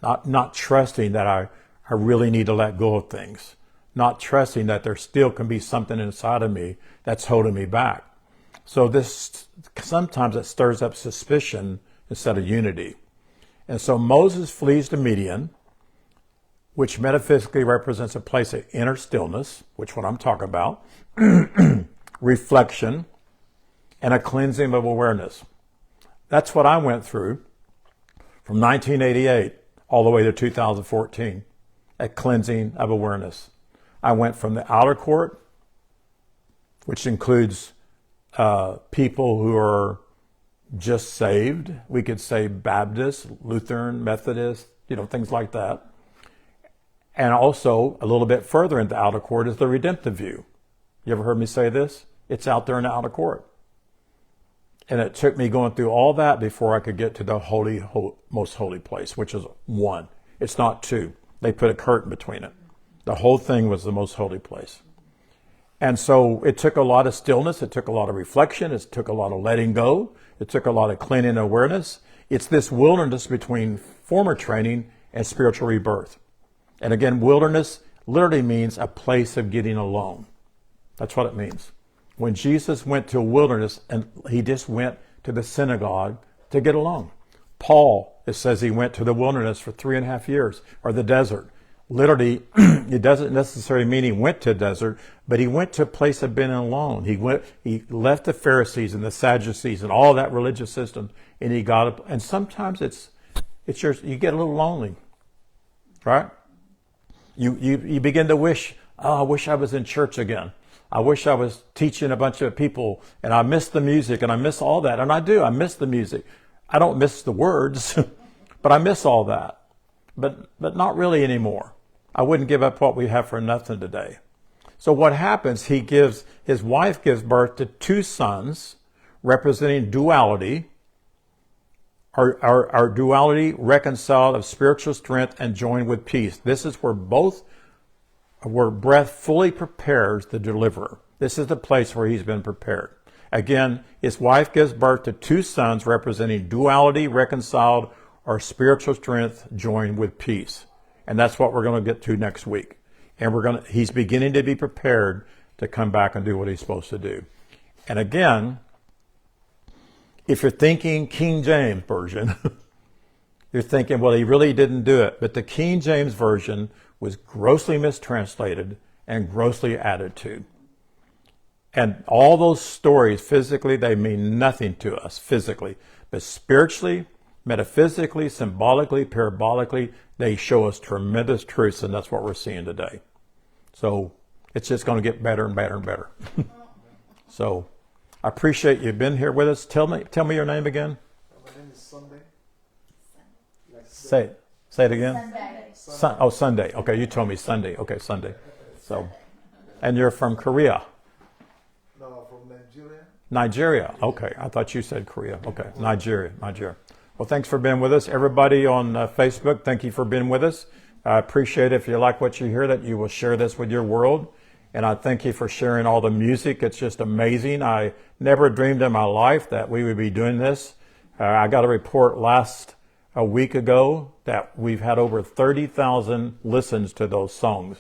Not trusting that I really need to let go of things. Not trusting that there still can be something inside of me that's holding me back. So this, sometimes it stirs up suspicion instead of unity. And so Moses flees to Midian, which metaphysically represents a place of inner stillness, which is what I'm talking about, reflection, and a cleansing of awareness. That's what I went through from 1988 all the way to 2014, a cleansing of awareness. I went from the outer court, which includes people who are just saved. We could say Baptist, Lutheran, Methodist, things like that. And also, a little bit further into the outer court is the redemptive view. You ever heard me say this? It's out there in the outer court. And it took me going through all that before I could get to the most holy place, which is one. It's not two. They put a curtain between it. The whole thing was the most holy place. And so it took a lot of stillness. It took a lot of reflection. It took a lot of letting go. It took a lot of cleaning awareness. It's this wilderness between former training and spiritual rebirth. And again, wilderness literally means a place of getting alone. That's what it means. When Jesus went to a wilderness, and he just went to the synagogue to get alone. Paul, it says he went to the wilderness for 3.5 years, or the desert. Literally, it doesn't necessarily mean he went to a desert, but he went to a place of being alone. He left the Pharisees and the Sadducees and all that religious system, and he got up. And sometimes you get a little lonely, right? You begin to wish, I wish I was in church again. I wish I was teaching a bunch of people, and I miss the music, and I miss all that. And I do. I miss the music. I don't miss the words, but I miss all that. But not really anymore. I wouldn't give up what we have for nothing today. So what happens, his wife gives birth to 2 sons, representing duality, our duality reconciled of spiritual strength and joined with peace. This is where breath fully prepares the deliverer. This is the place where he's been prepared. Again, his wife gives birth to 2 sons representing duality reconciled or spiritual strength joined with peace. And that's what we're going to get to next week. And he's beginning to be prepared to come back and do what he's supposed to do. And again, if you're thinking King James Version, you're thinking, well, he really didn't do it. But the King James Version was grossly mistranslated and grossly added to. And all those stories, physically, they mean nothing to us physically. But spiritually, metaphysically, symbolically, parabolically, they show us tremendous truths, and that's what we're seeing today. So it's just going to get better and better and better. So I appreciate you being here with us. Tell me your name again. My name is Sunday. Say it again. Sunday. Sunday. Okay, you told me Sunday. Okay, Sunday. So, and you're from Korea. No, from Nigeria. Nigeria. Okay, I thought you said Korea. Okay, Nigeria. Well, thanks for being with us. Everybody on Facebook, thank you for being with us. I appreciate it. If you like what you hear, that you will share this with your world. And I thank you for sharing all the music. It's just amazing. I never dreamed in my life that we would be doing this. I got a report a week ago that we've had over 30,000 listens to those songs.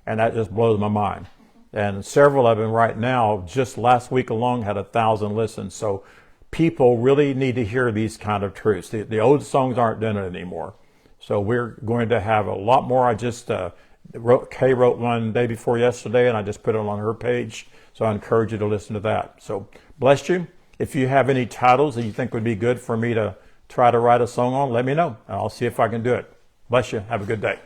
And that just blows my mind. And several of them right now, just last week alone, had 1,000 listens. So people really need to hear these kind of truths. The old songs aren't doing it anymore. So we're going to have a lot more. I just Kay wrote one day before yesterday, and I just put it on her page. So I encourage you to listen to that. So bless you. If you have any titles that you think would be good for me to try to write a song on, let me know, and I'll see if I can do it. Bless you. Have a good day.